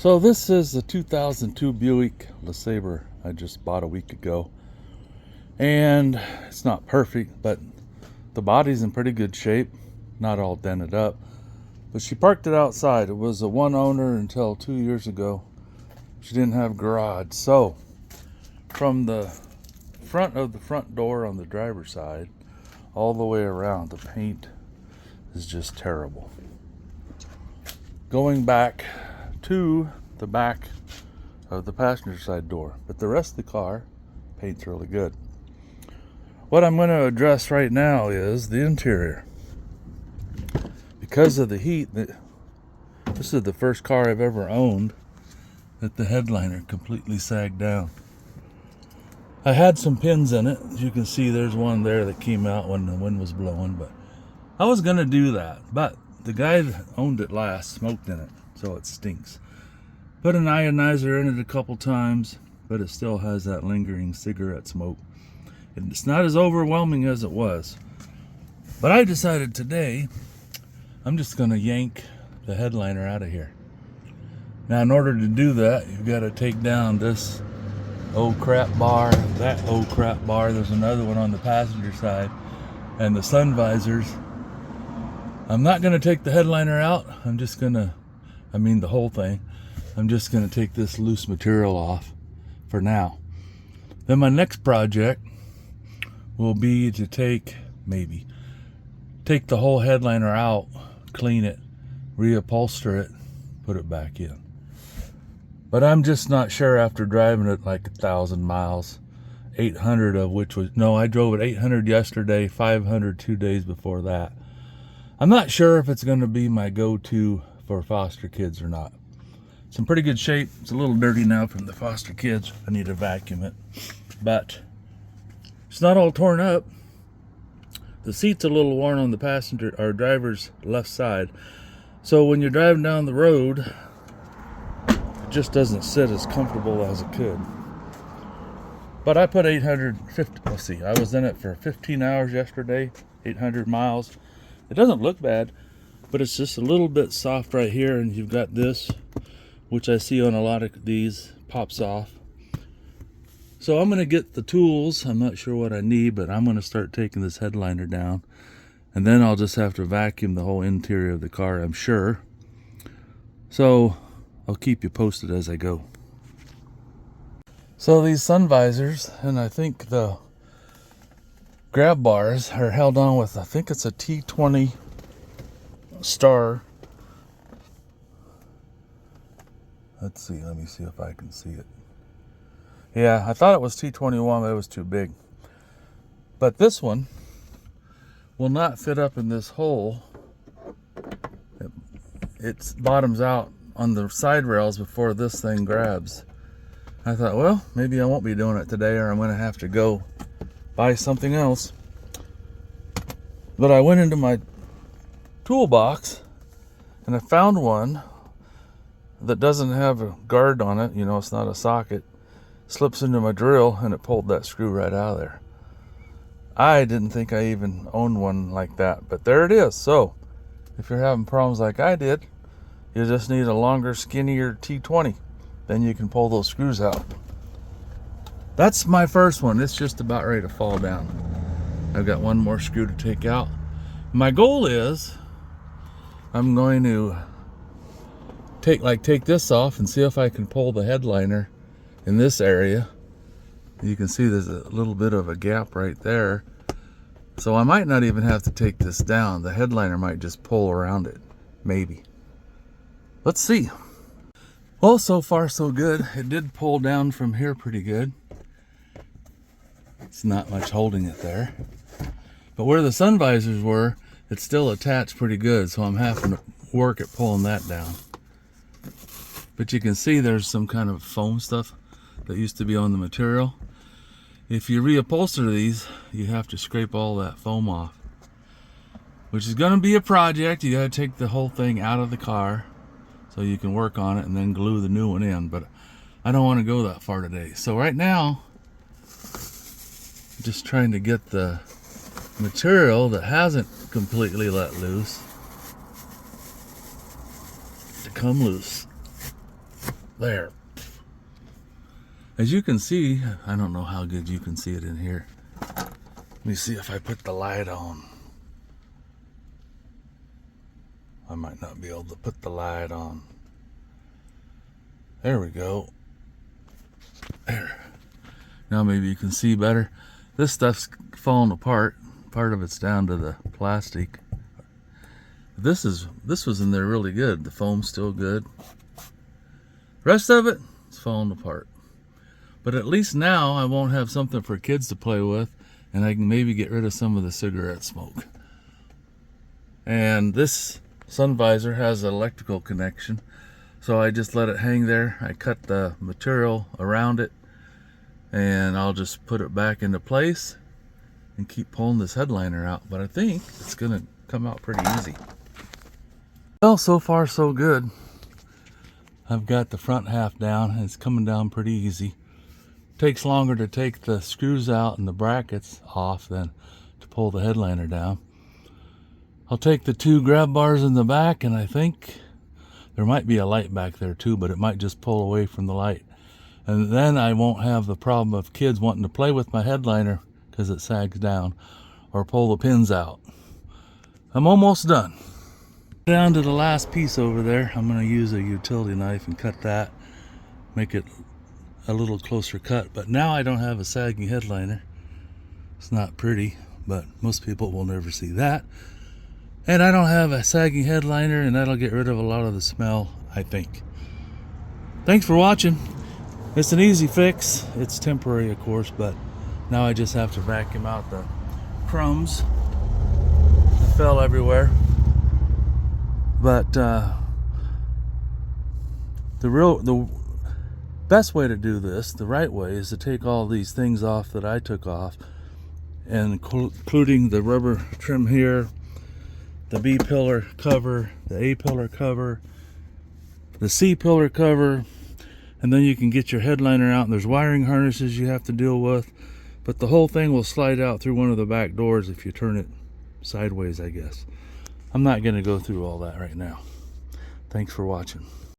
So this is the 2002 Buick LeSabre I just bought a week ago. And it's not perfect, but the body's in pretty good shape. Not all dented up. But she parked it outside. It was a one owner until 2 years ago. She didn't have garage. So from the front of the front door on the driver's side all the way around, the paint is just terrible. Going back to the back of the passenger side door, but the rest of the car paint's really good. What I'm going to address right now is the interior. Because of the heat, this is the first car I've ever owned that the headliner completely sagged down. I had some pins in it. As you can see, there's one there that came out when the wind was blowing, but I was going to do that, but the guy that owned it last smoked in it, so it stinks. Put an ionizer in it a couple times, but it still has that lingering cigarette smoke. It's not as overwhelming as it was. But I decided today, I'm just going to yank the headliner out of here. Now, in order to do that, you've got to take down this old crap bar, that old crap bar. There's another one on the passenger side, and the sun visors. I'm not going to take the headliner out. I'm just going to, the whole thing. I'm just going to take this loose material off for now. Then my next project will be to take the whole headliner out, clean it, reupholster it, put it back in. But I'm just not sure after driving it like 1,000 miles, 800 of which was, no, I drove it 800 yesterday, 500 2 days before that. I'm not sure if it's going to be my go-to for foster kids or not. It's in pretty good shape. It's a little dirty now from the foster kids. I need to vacuum it. But it's not all torn up. The seat's a little worn on the passenger or driver's left side. So when you're driving down the road, it just doesn't sit as comfortable as it could. But I put 850, let's see, I was in it for 15 hours yesterday, 800 miles. It doesn't look bad, but it's just a little bit soft right here, and you've got this, which I see on a lot of these, pops off. So I'm going to get the tools. I'm not sure what I need, but I'm going to start taking this headliner down, and then I'll just have to vacuum the whole interior of the car, I'm sure. So I'll keep you posted as I go. So these sun visors, and I think the grab bars are held on with, I think it's a T20 star. Let's see, let me see if I can see it. Yeah, I thought it was T21, but it was too big. But this one will not fit up in this hole. It bottoms out on the side rails before this thing grabs. I thought, well, maybe I won't be doing it today, or I'm going to have to go buy something else. But I went into my toolbox and I found one that doesn't have a guard on it. You know, it's not a socket. Slips into my drill, and it pulled that screw right out of there. I didn't think I even owned one like that, but there it is. So if you're having problems like I did, you just need a longer, skinnier T20. Then you can pull those screws out. That's my first one. It's just about ready to fall down. I've got one more screw to take out. My goal is I'm going to take this off and see if I can pull the headliner in this area. You can see there's a little bit of a gap right there. So I might not even have to take this down. The headliner might just pull around it. Maybe. Let's see. Well, so far so good. It did pull down from here pretty good. It's not much holding it there. But where the sun visors were, it's still attached pretty good, so I'm having to work at pulling that down. But you can see there's some kind of foam stuff that used to be on the material. If you reupholster these, you have to scrape all that foam off, which is going to be a project. You got to take the whole thing out of the car so you can work on it and then glue the new one in. But I don't want to go that far today. So right now, just trying to get the material that hasn't completely let loose to come loose. There. As you can see, I don't know how good you can see it in here. Let me see if I put the light on. I might not be able to put the light on. There we go. There. Now maybe you can see better. This stuff's falling apart. Part of it's down to the plastic. This was in there really good. The foam's still good. Rest of it, it's falling apart. But at least now I won't have something for kids to play with, and I can maybe get rid of some of the cigarette smoke. And this sun visor has an electrical connection, so I just let it hang there. I cut the material around it, and I'll just put it back into place and keep pulling this headliner out. But I think it's gonna come out pretty easy. Well, so far so good. I've got the front half down, and it's coming down pretty easy. Takes longer to take the screws out and the brackets off than to pull the headliner down. I'll take the two grab bars in the back, and I think there might be a light back there too, but it might just pull away from the light. And then I won't have the problem of kids wanting to play with my headliner because it sags down, or pull the pins out. I'm almost done. Down to the last piece over there. I'm going to use a utility knife and cut that, make it a little closer cut. But now I don't have a sagging headliner. It's not pretty, but most people will never see that. And I don't have a sagging headliner, and that'll get rid of a lot of the smell, I think. Thanks for watching. It's an easy fix. It's temporary, of course, but now I just have to vacuum out the crumbs that fell everywhere. But the best way to do this, the right way, is to take all these things off that I took off, and including the rubber trim here, the B pillar cover, the A pillar cover, the C pillar cover, and then you can get your headliner out, and there's wiring harnesses you have to deal with, but the whole thing will slide out through one of the back doors if you turn it sideways, I guess. I'm not going to go through all that right now. Thanks for watching.